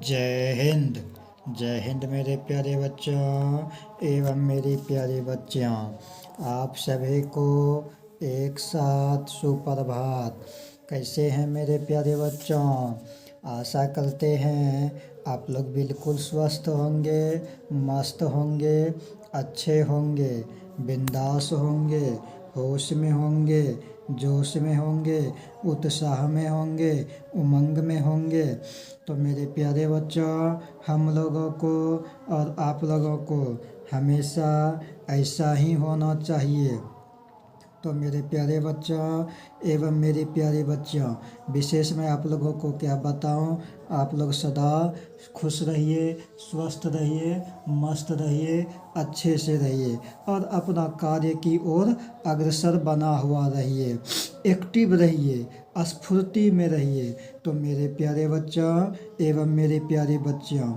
जय हिंद। जय हिंद मेरे प्यारे बच्चों एवं मेरी प्यारी बच्चियों, आप सभी को एक साथ सुप्रभात। कैसे हैं मेरे प्यारे बच्चों? आशा करते हैं आप लोग बिल्कुल स्वस्थ होंगे, मस्त होंगे, अच्छे होंगे, बिंदास होंगे, होश में होंगे, जोश में होंगे, उत्साह में होंगे, उमंग में होंगे। तो मेरे प्यारे बच्चों, हम लोगों को और आप लोगों को हमेशा ऐसा ही होना चाहिए। तो मेरे प्यारे बच्चों एवं मेरी प्यारी बच्चियों, विशेष मैं आप लोगों को क्या बताऊं, आप लोग सदा खुश रहिए, स्वस्थ रहिए, मस्त रहिए, अच्छे से रहिए और अपना कार्य की ओर अग्रसर बना हुआ रहिए, एक्टिव रहिए, स्फूर्ति में रहिए। तो मेरे प्यारे बच्चों एवं मेरी प्यारी बच्चियों,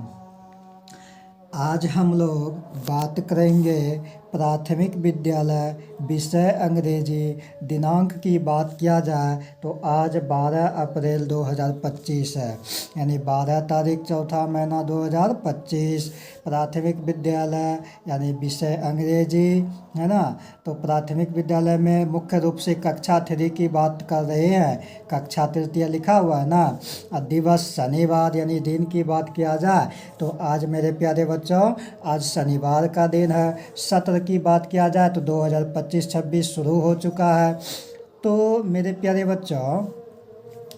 आज हम लोग बात करेंगे प्राथमिक विद्यालय विषय अंग्रेजी। दिनांक की बात किया जाए तो आज 12 अप्रैल 2025 है, यानी 12 तारीख चौथा महीना 2025। प्राथमिक विद्यालय यानी विषय अंग्रेजी, है ना। तो प्राथमिक विद्यालय में मुख्य रूप से कक्षा 3 की बात कर रहे हैं। कक्षा तृतीय लिखा हुआ है ना। और दिवस शनिवार यानी दिन की बात किया जाए तो आज मेरे प्यारे बच्चों आज शनिवार का दिन है। सत्र की बात किया जाए तो 2025-26 शुरू हो चुका है। तो मेरे प्यारे बच्चों,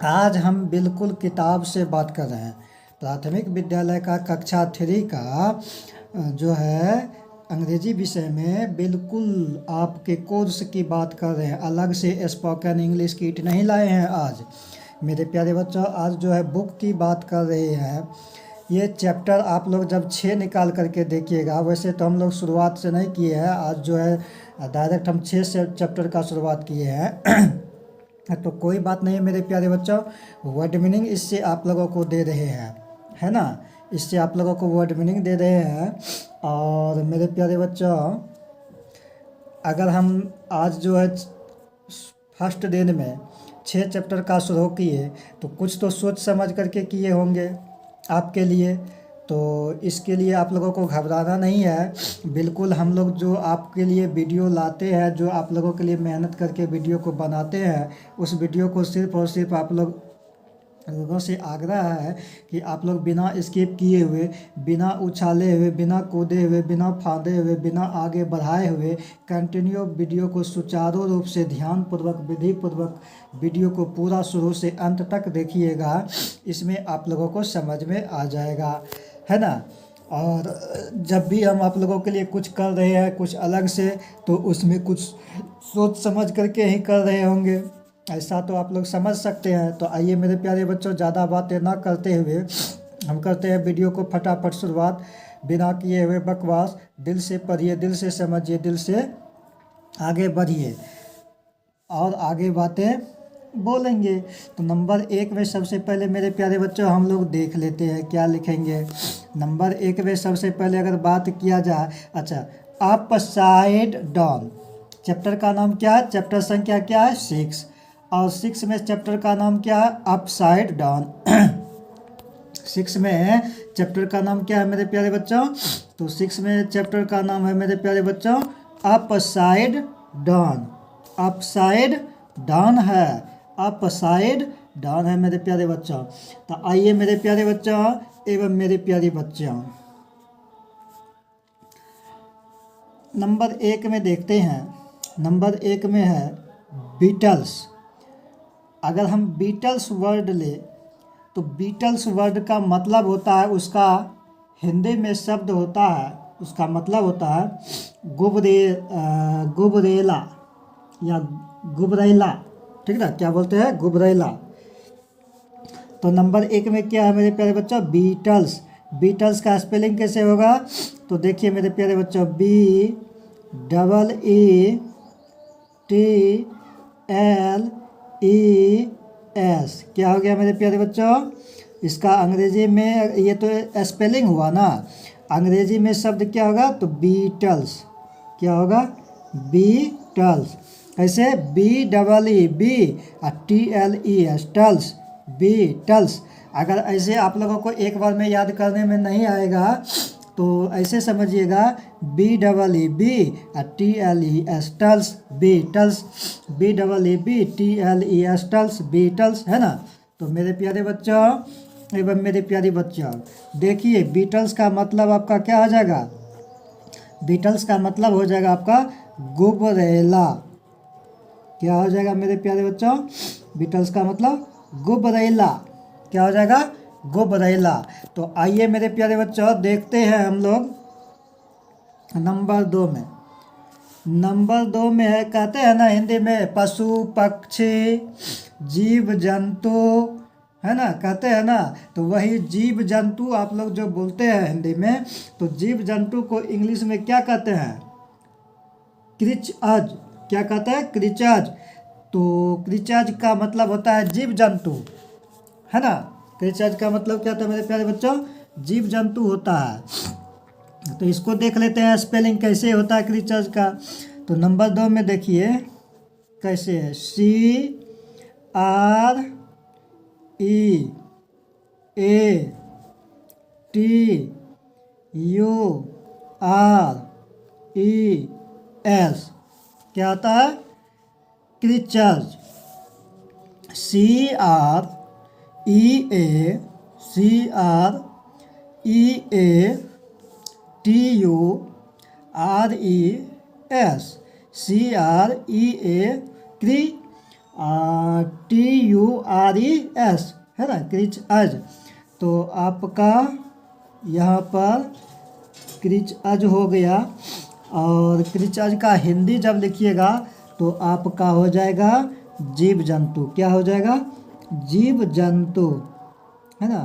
आज हम बिल्कुल किताब से बात कर रहे हैं। प्राथमिक विद्यालय का कक्षा 3 का जो है अंग्रेजी विषय में बिल्कुल आपके कोर्स की बात कर रहे हैं। अलग से स्पोकन इंग्लिश किट नहीं लाए हैं आज मेरे प्यारे बच्चों। आज जो है बुक की बात कर रहे हैं। ये चैप्टर आप लोग जब 6 निकाल करके देखिएगा, वैसे तो हम लोग शुरुआत से नहीं किए हैं, आज जो है डायरेक्ट हम 6 से चैप्टर का शुरुआत किए हैं। तो कोई बात नहीं है मेरे प्यारे बच्चों, वर्ड मीनिंग इससे आप लोगों को दे रहे हैं, है ना। इससे आप लोगों को वर्ड मीनिंग दे रहे हैं। और मेरे प्यारे बच्चों, अगर हम आज जो है फर्स्ट दिन में 6 चैप्टर का शुरू किए तो कुछ तो सोच समझ करके किए होंगे आपके लिए। तो इसके लिए आप लोगों को घबराना नहीं है। बिल्कुल हम लोग जो आपके लिए वीडियो लाते हैं, जो आप लोगों के लिए मेहनत करके वीडियो को बनाते हैं, उस वीडियो को सिर्फ़ और सिर्फ आप लोगों से आग्रह है कि आप लोग बिना स्किप किए हुए, बिना उछाले हुए, बिना कूदे हुए, बिना फांदे हुए, बिना आगे बढ़ाए हुए कंटिन्यू वीडियो को सुचारू रूप से ध्यानपूर्वक विधिपूर्वक वीडियो को पूरा शुरू से अंत तक देखिएगा। इसमें आप लोगों को समझ में आ जाएगा, है ना। और जब भी हम आप लोगों के लिए कुछ कर रहे हैं कुछ अलग से, तो उसमें कुछ सोच समझ करके ही कर रहे होंगे, ऐसा तो आप लोग समझ सकते हैं। तो आइए मेरे प्यारे बच्चों, ज़्यादा बातें ना करते हुए हम करते हैं वीडियो को फटाफट शुरुआत, बिना किए हुए बकवास। दिल से पढ़िए, दिल से समझिए, दिल से आगे बढ़िए और आगे बातें बोलेंगे। तो नंबर 1 में सबसे पहले मेरे प्यारे बच्चों हम लोग देख लेते हैं क्या लिखेंगे। नंबर 1 में सबसे पहले अगर बात किया जाए, अच्छा, अपसाइड डाउन चैप्टर का नाम क्या है? चैप्टर संख्या क्या है? 6। और 6 में चैप्टर का नाम क्या है? Upside down. 6 में चैप्टर का नाम क्या है मेरे प्यारे बच्चों? तो 6 में चैप्टर का नाम है मेरे प्यारे बच्चों अपसाइड डाउन। अपसाइड डाउन है, अपसाइड डाउन है मेरे प्यारे बच्चों। तो आइए मेरे प्यारे बच्चों एवं मेरी प्यारी बच्चियों, नंबर 1 में देखते हैं। नंबर 1 में है बीटल्स। अगर हम बीटल्स वर्ड ले तो बीटल्स वर्ड का मतलब होता है, उसका हिंदी में शब्द होता है, उसका मतलब होता है गुबरेला या गुबरैला, ठीक ना। क्या बोलते हैं? गुबरैला। तो नंबर 1 में क्या है मेरे प्यारे बच्चों? बीटल्स। बीटल्स का स्पेलिंग कैसे होगा? तो देखिए मेरे प्यारे बच्चों, BEETLES। क्या हो गया मेरे प्यारे बच्चों? इसका अंग्रेजी में ये तो स्पेलिंग हुआ ना, अंग्रेजी में शब्द क्या होगा? तो बीटल्स। क्या होगा? बीटल्स। कैसे? BEE TLES टल्स, बीटल्स। अगर ऐसे आप लोगों को एक बार में याद करने में नहीं आएगा तो ऐसे समझिएगा BEEBTLES टल्स, बीटल्स, BEEBTLES टल्स, बीटल्स, है ना। तो मेरे प्यारे बच्चों एवं मेरी प्यारी बच्चों, देखिए बीटल्स का मतलब आपका क्या हो जाएगा, बीटल्स का मतलब हो जाएगा आपका गुबरैला। क्या हो जाएगा मेरे प्यारे बच्चों, बीटल्स का मतलब गुबरैला। क्या हो जाएगा, गुबरैला। तो आइए मेरे प्यारे बच्चों देखते हैं हम लोग नंबर 2 में। नंबर 2 में है, कहते हैं ना हिंदी में पशु पक्षी जीव जंतु, है ना, कहते हैं ना। तो वही जीव जंतु आप लोग जो बोलते हैं हिंदी में, तो जीव जंतु को इंग्लिश में क्या कहते हैं, क्रीचर्स। क्या कहते हैं, क्रीचर्स। तो क्रीचर्स का मतलब होता है जीव जंतु, है ना। क्रीचर्स का मतलब क्या होता है मेरे प्यारे बच्चों, जीव जंतु होता है। तो इसको देख लेते हैं स्पेलिंग कैसे होता है क्रीचर्स का। तो नंबर 2 में देखिए कैसे है, CREATURES। क्या होता है, क्रीचर्स। CREATURES, है ना, क्रीचर्स। तो आपका यहाँ पर क्रीचर्स हो गया। और क्रीचर्स का हिंदी जब लिखिएगा तो आपका हो जाएगा जीव जंतु। क्या हो जाएगा, जीव जंतु, है ना,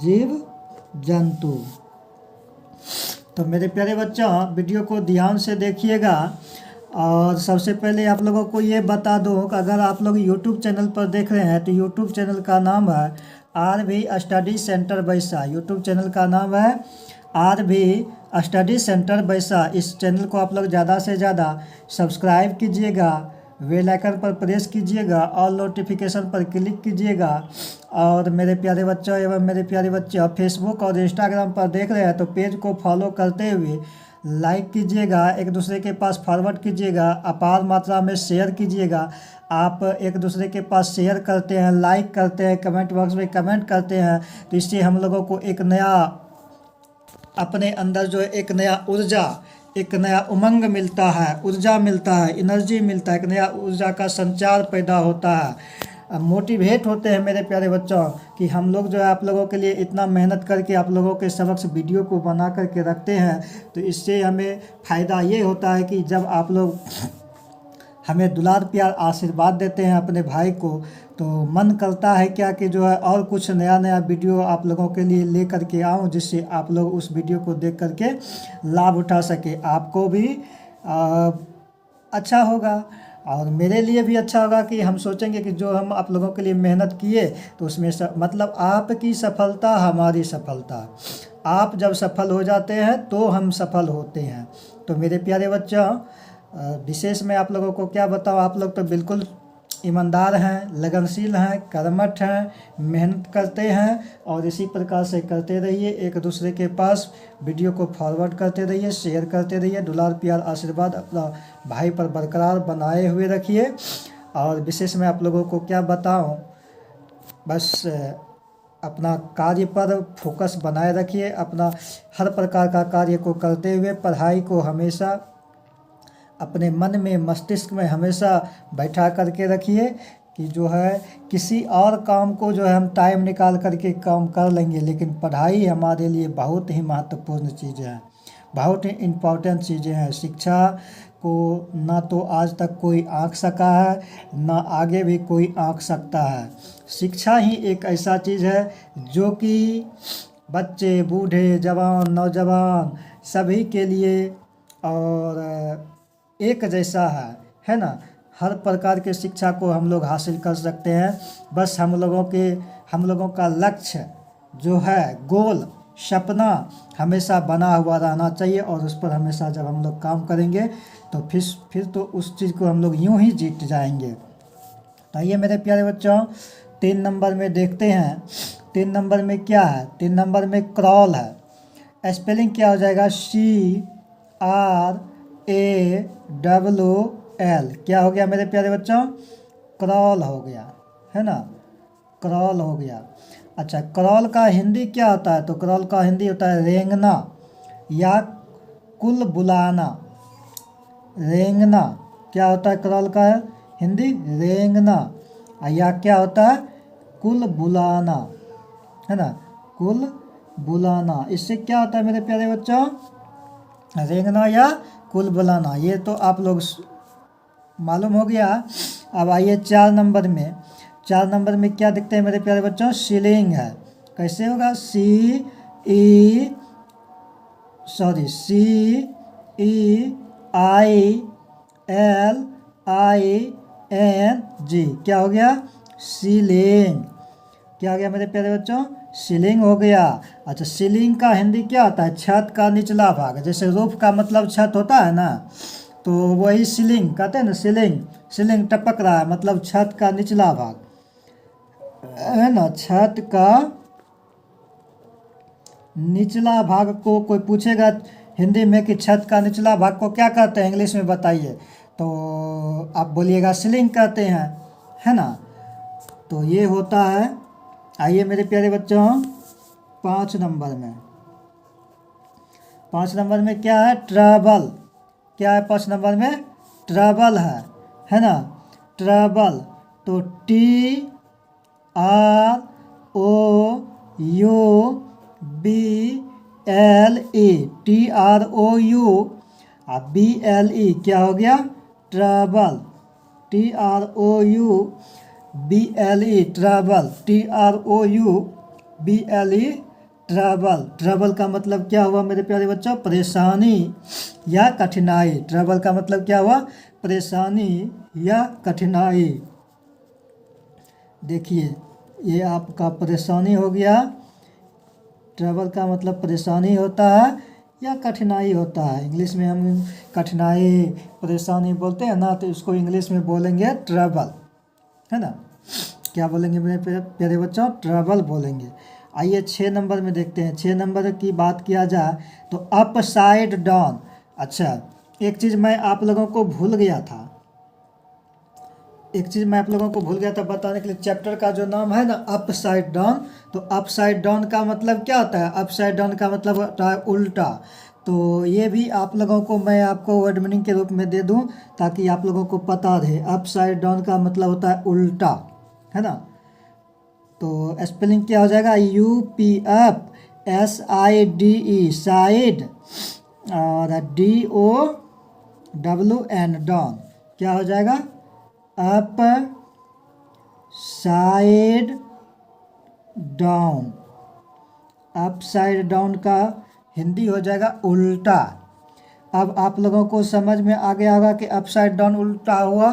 जीव जंतु। तो मेरे प्यारे बच्चों वीडियो को ध्यान से देखिएगा। और सबसे पहले आप लोगों को ये बता दूं कि अगर आप लोग YouTube चैनल पर देख रहे हैं तो YouTube चैनल का नाम है RV स्टडी सेंटर बैसा। YouTube चैनल का नाम है RV स्टडी सेंटर बैसा। इस चैनल को आप लोग ज़्यादा से ज़्यादा सब्सक्राइब कीजिएगा, बेल आइकन पर प्रेस कीजिएगा, ऑल नोटिफिकेशन पर क्लिक कीजिएगा। और मेरे प्यारे बच्चों एवं मेरे प्यारे बच्चों फेसबुक और इंस्टाग्राम पर देख रहे हैं तो पेज को फॉलो करते हुए लाइक कीजिएगा, एक दूसरे के पास फॉरवर्ड कीजिएगा, अपार मात्रा में शेयर कीजिएगा। आप एक दूसरे के पास शेयर करते हैं, लाइक करते हैं, कमेंट बॉक्स में कमेंट करते हैं, तो इससे हम लोगों को एक नया अपने अंदर जो है एक नया ऊर्जा, एक नया उमंग मिलता है, ऊर्जा मिलता है, एनर्जी मिलता है, एक नया ऊर्जा का संचार पैदा होता है। मोटिवेट होते हैं मेरे प्यारे बच्चों कि हम लोग जो है आप लोगों के लिए इतना मेहनत करके आप लोगों के समक्ष वीडियो को बना करके रखते हैं। तो इससे हमें फ़ायदा ये होता है कि जब आप लोग हमें दुलार प्यार आशीर्वाद देते हैं अपने भाई को, तो मन करता है क्या कि जो है और कुछ नया नया वीडियो आप लोगों के लिए ले करके आऊँ, जिससे आप लोग उस वीडियो को देख करके लाभ उठा सके। आपको भी अच्छा होगा और मेरे लिए भी अच्छा होगा कि हम सोचेंगे कि जो हम आप लोगों के लिए मेहनत किए तो उसमें मतलब आपकी सफलता हमारी सफलता। आप जब सफल हो जाते हैं तो हम सफल होते हैं। तो मेरे प्यारे बच्चों विशेष में आप लोगों को क्या बताऊँ, आप लोग तो बिल्कुल ईमानदार हैं, लगनशील हैं, कर्मठ हैं, मेहनत करते हैं और इसी प्रकार से करते रहिए। एक दूसरे के पास वीडियो को फॉरवर्ड करते रहिए, शेयर करते रहिए, दुलार प्यार आशीर्वाद अपना भाई पर बरकरार बनाए हुए रखिए। और विशेष में आप लोगों को क्या बताऊं, बस अपना कार्य पर फोकस बनाए रखिए, अपना हर प्रकार का कार्य को करते हुए पढ़ाई को हमेशा अपने मन में मस्तिष्क में हमेशा बैठा करके रखिए कि जो है किसी और काम को जो है हम टाइम निकाल करके काम कर लेंगे, लेकिन पढ़ाई हमारे लिए बहुत ही महत्वपूर्ण चीज़ है, बहुत ही इम्पोर्टेंट चीज़ें हैं। शिक्षा को ना तो आज तक कोई आंक सका है, ना आगे भी कोई आंक सकता है। शिक्षा ही एक ऐसा चीज़ है जो कि बच्चे, बूढ़े, जवान, नौजवान सभी के लिए और एक जैसा है ना। हर प्रकार के शिक्षा को हम लोग हासिल कर सकते हैं। बस हम लोगों का लक्ष्य जो है, गोल, सपना हमेशा बना हुआ रहना चाहिए और उस पर हमेशा जब हम लोग काम करेंगे तो फिर तो उस चीज़ को हम लोग यूं ही जीत जाएंगे। तो आइए मेरे प्यारे बच्चों 3 नंबर में देखते हैं। 3 नंबर में क्या है? 3 नंबर में क्रॉल है। स्पेलिंग क्या हो जाएगा? CRAWL। क्या हो गया मेरे प्यारे बच्चों? क्रॉल हो गया, है ना, क्रॉल हो गया। अच्छा, क्रॉल का हिंदी क्या होता है? तो क्रॉल का हिंदी होता है रेंगना या कुल बुलाना। रेंगना क्या होता है? क्रॉल का हिंदी रेंगना, या क्या होता है? कुल बुलाना, है ना, कुल बुलाना। इससे क्या होता है मेरे प्यारे बच्चों? रेंगना या कुल बुलाना। ये तो आप लोग मालूम हो गया। अब आइए 4 नंबर में। 4 नंबर में क्या दिखते हैं मेरे प्यारे बच्चों? सीलिंग है। कैसे होगा? CEILING। क्या हो गया? सीलिंग। क्या हो गया मेरे प्यारे बच्चों? सीलिंग हो गया। अच्छा, सीलिंग का हिंदी क्या होता है? छत का निचला भाग। जैसे रूफ का मतलब छत होता है ना, तो वही सीलिंग कहते हैं ना। सीलिंग, सीलिंग टपक रहा है मतलब छत का निचला भाग, है ना। छत का निचला भाग को कोई पूछेगा हिंदी में कि छत का निचला भाग को क्या कहते हैं, इंग्लिश में बताइए, तो आप बोलिएगा सीलिंग कहते हैं, है ना। तो ये होता है। आइए मेरे प्यारे बच्चों 5 नंबर में। 5 नंबर में क्या है? ट्रबल। क्या है 5 नंबर में? ट्रबल है ना। ट्रबल, तो TROUBLE क्या हो गया? ट्रबल। TROUBLE trouble. ट्रबल का मतलब क्या हुआ मेरे प्यारे बच्चों? परेशानी या कठिनाई। ट्रबल का मतलब क्या हुआ? परेशानी या कठिनाई। देखिए, ये आपका परेशानी हो गया। ट्रबल का मतलब परेशानी होता है या कठिनाई होता है। इंग्लिश में हम कठिनाई, परेशानी बोलते हैं ना, तो इसको इंग्लिश में बोलेंगे ट्रबल, है ना। क्या बोलेंगे मेरे प्यारे बच्चों? ट्रबल बोलेंगे। आइए 6 नंबर में देखते हैं। 6 नंबर की बात किया जाए तो अपसाइड डाउन। अच्छा, एक चीज़ मैं आप लोगों को भूल गया था। बताने के लिए। चैप्टर का जो नाम है ना अपसाइड डाउन, तो अपसाइड डाउन का मतलब क्या होता है? अपसाइड डाउन का मतलब होता है उल्टा। तो ये भी आप लोगों को मैं आपको वर्ड मीनिंग के रूप में दे दूं ताकि आप लोगों को पता रहे। अपसाइड डाउन का मतलब होता है उल्टा, है ना। तो स्पेलिंग क्या हो जाएगा? UPFSIDE साइड, और DOWN डाउन। क्या हो जाएगा? Up side down. Up side down का हिंदी हो जाएगा उल्टा। अब आप लोगों को समझ में आ गया होगा कि अपसाइड डाउन उल्टा हुआ।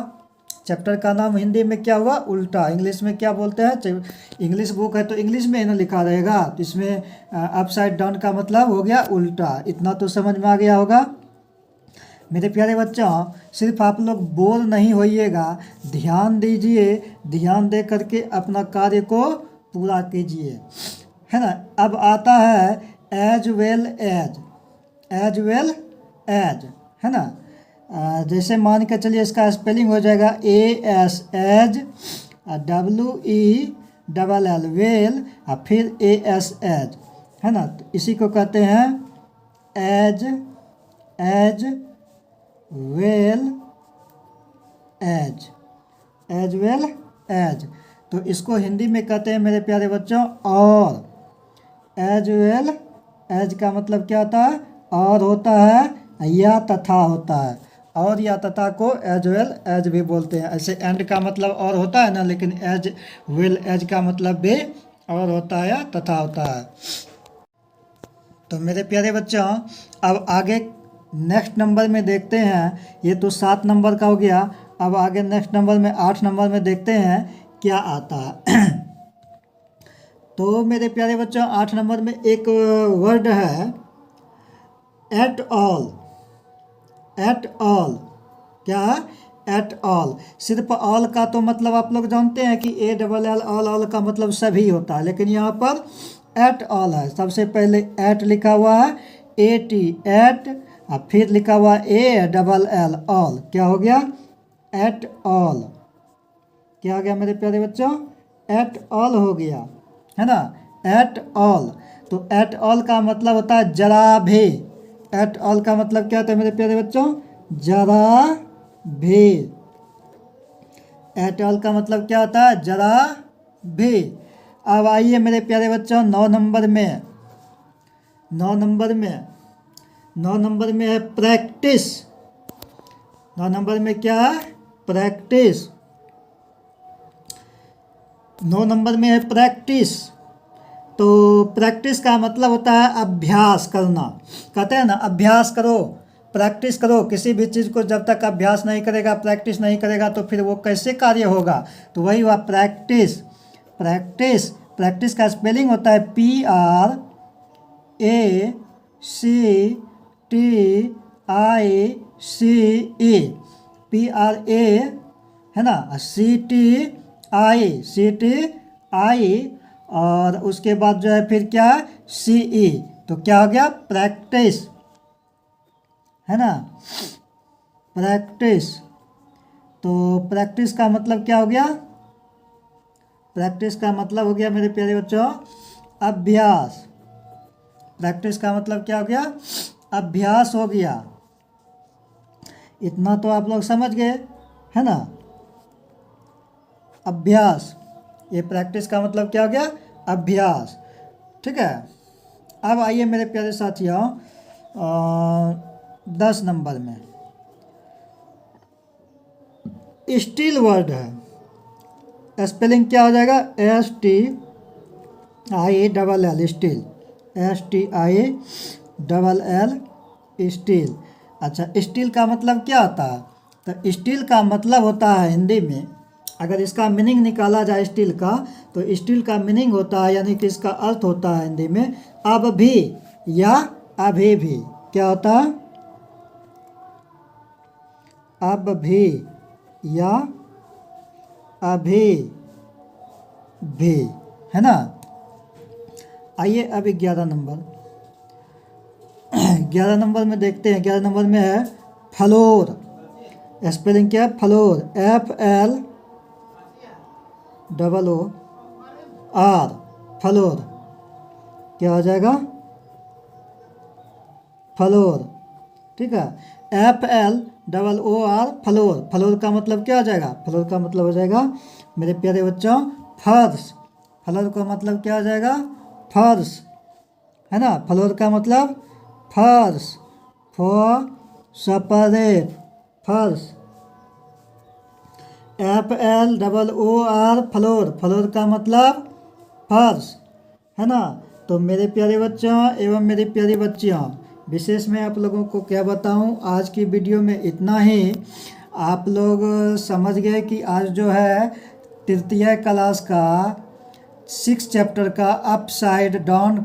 चैप्टर का नाम हिंदी में क्या हुआ? उल्टा। इंग्लिश में क्या बोलते हैं? इंग्लिश बुक है तो इंग्लिश में ना लिखा रहेगा, तो इसमें अपसाइड डाउन का मतलब हो गया उल्टा। इतना तो समझ में आ गया होगा मेरे प्यारे बच्चों। सिर्फ आप लोग बोर नहीं होइएगा, ध्यान दीजिए। ध्यान दे करके अपना कार्य को पूरा कीजिए, है ना। अब आता है as well as. As well as, है ना। जैसे मान के चलिए इसका स्पेलिंग हो जाएगा AS एज, WELL वेल, और फिर AS एज, है ना। तो इसी को कहते हैं as well as. As well as, तो इसको हिंदी में कहते हैं मेरे प्यारे बच्चों और। एज वेल एज का मतलब क्या होता है? और होता है या तथा होता है। और या तथा को एज वेल एज भी बोलते हैं। ऐसे एंड का मतलब और होता है ना, लेकिन एज वेल एज का मतलब भी और होता है या तथा होता है। तो मेरे प्यारे बच्चों अब आगे नेक्स्ट नंबर में देखते हैं। ये तो 7 नंबर का हो गया। अब आगे नेक्स्ट नंबर में 8 नंबर में देखते हैं क्या आता है। तो मेरे प्यारे बच्चों 8 नंबर में एक वर्ड है एट ऑल। एट ऑल क्या है? At all. सिर्फ ऑल का तो मतलब आप लोग जानते हैं कि A double L all, all का मतलब सभी होता है, लेकिन यहाँ पर एट ऑल है। सबसे पहले एट लिखा हुआ है, ए टी एट, और फिर लिखा हुआ ए डबल एल ऑल। क्या हो गया? At all. क्या हो गया मेरे प्यारे बच्चों? एट ऑल हो गया, है ना, एट ऑल। तो एट ऑल का मतलब होता है जरा भी। एट ऑल का मतलब क्या होता है मेरे प्यारे बच्चों? जरा भी। एट ऑल का मतलब क्या होता है? जरा भी। अब आइए मेरे प्यारे बच्चों 9 नंबर में। 9 नंबर में, 9 नंबर में है प्रैक्टिस। 9 नंबर में क्या है? प्रैक्टिस। 9 नंबर में है प्रैक्टिस। तो प्रैक्टिस का मतलब होता है अभ्यास करना। कहते हैं ना, अभ्यास करो, प्रैक्टिस करो। किसी भी चीज़ को जब तक अभ्यास नहीं करेगा, प्रैक्टिस नहीं करेगा, तो फिर वो कैसे कार्य होगा? तो वही हुआ प्रैक्टिस। प्रैक्टिस, प्रैक्टिस का स्पेलिंग होता है PRACTICE। PRA, है ना, CTI, और उसके बाद जो है फिर क्या है? CE। तो क्या हो गया? प्रैक्टिस, है ना, प्रैक्टिस। तो प्रैक्टिस का मतलब क्या हो गया? प्रैक्टिस का मतलब हो गया मेरे प्यारे बच्चों अभ्यास। प्रैक्टिस का मतलब क्या हो गया? अभ्यास हो गया। इतना तो आप लोग समझ गए, है ना, अभ्यास। ये प्रैक्टिस का मतलब क्या हो गया? अभ्यास। ठीक है। अब आइए मेरे प्यारे साथियों 10 नंबर में स्टील वर्ड है। स्पेलिंग क्या हो जाएगा? STILL, steel. STILL, steel. अच्छा, स्टील का मतलब क्या होता है? तो स्टील का मतलब होता है हिंदी में, अगर इसका मीनिंग निकाला जाए स्टील का, तो स्टील का मीनिंग होता है, यानी कि इसका अर्थ होता है हिंदी में अब भी या अभी भी। क्या होता है? अब भी या अभी भी, है ना। आइए अब 11 नंबर। 11 नंबर में देखते हैं। 11 नंबर में है फ्लोर। स्पेलिंग क्या है? Floor, FLOOR, floor. क्या हो जाएगा? फ्लोर। ठीक है। FLOOR, floor. फ्लोर का मतलब क्या हो जाएगा? फ्लोर का मतलब हो जाएगा मेरे प्यारे बच्चों फर्श। फ्लोर का मतलब क्या हो जाएगा? फर्श, है ना। फ्लोर का मतलब फर्श, फॉर सेपरेट, फर्श। FLOOR, floor. फ्लोर का मतलब फर्श, है ना। तो मेरे प्यारे बच्चों एवं मेरी प्यारी बच्चियों, विशेष मैं आप लोगों को क्या बताऊं, आज की वीडियो में इतना ही। आप लोग समझ गए कि आज जो है तृतीय क्लास का 6 चैप्टर का अपसाइड डाउन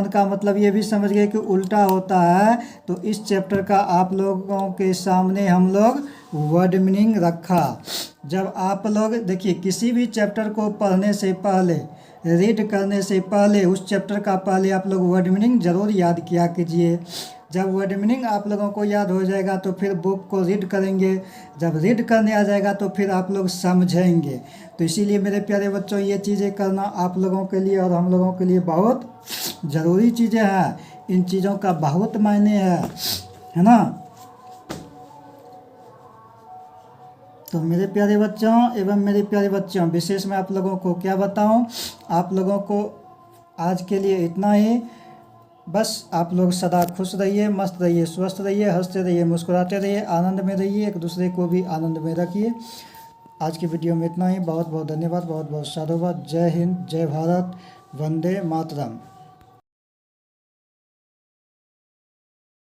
का मतलब ये भी समझ गए कि उल्टा होता है। तो इस चैप्टर का आप लोगों के सामने हम लोग वर्ड मीनिंग रखा। जब आप लोग देखिए, किसी भी चैप्टर को पढ़ने से पहले, रीड करने से पहले, उस चैप्टर का पहले आप लोग वर्ड मीनिंग ज़रूर याद किया कीजिए। जब वर्ड मीनिंग आप लोगों को याद हो जाएगा तो फिर बुक को रीड करेंगे। जब रीड करने आ जाएगा तो फिर आप लोग समझेंगे। तो इसीलिए मेरे प्यारे बच्चों, ये चीज़ें करना आप लोगों के लिए और हम लोगों के लिए बहुत ज़रूरी चीज़ें हैं। इन चीज़ों का बहुत मायने है ना। तो मेरे प्यारे बच्चों एवं मेरे प्यारे बच्चों, विशेष मैं आप लोगों को क्या बताऊं, आप लोगों को आज के लिए इतना ही। बस आप लोग सदा खुश रहिए, मस्त रहिए, स्वस्थ रहिए, हंसते रहिए, मुस्कुराते रहिए, आनंद में रहिए, एक दूसरे को भी आनंद में रखिए। आज की वीडियो में इतना ही। बहुत बहुत धन्यवाद, बहुत बहुत साधुवाद। जय हिंद, जय भारत, वंदे मातरम।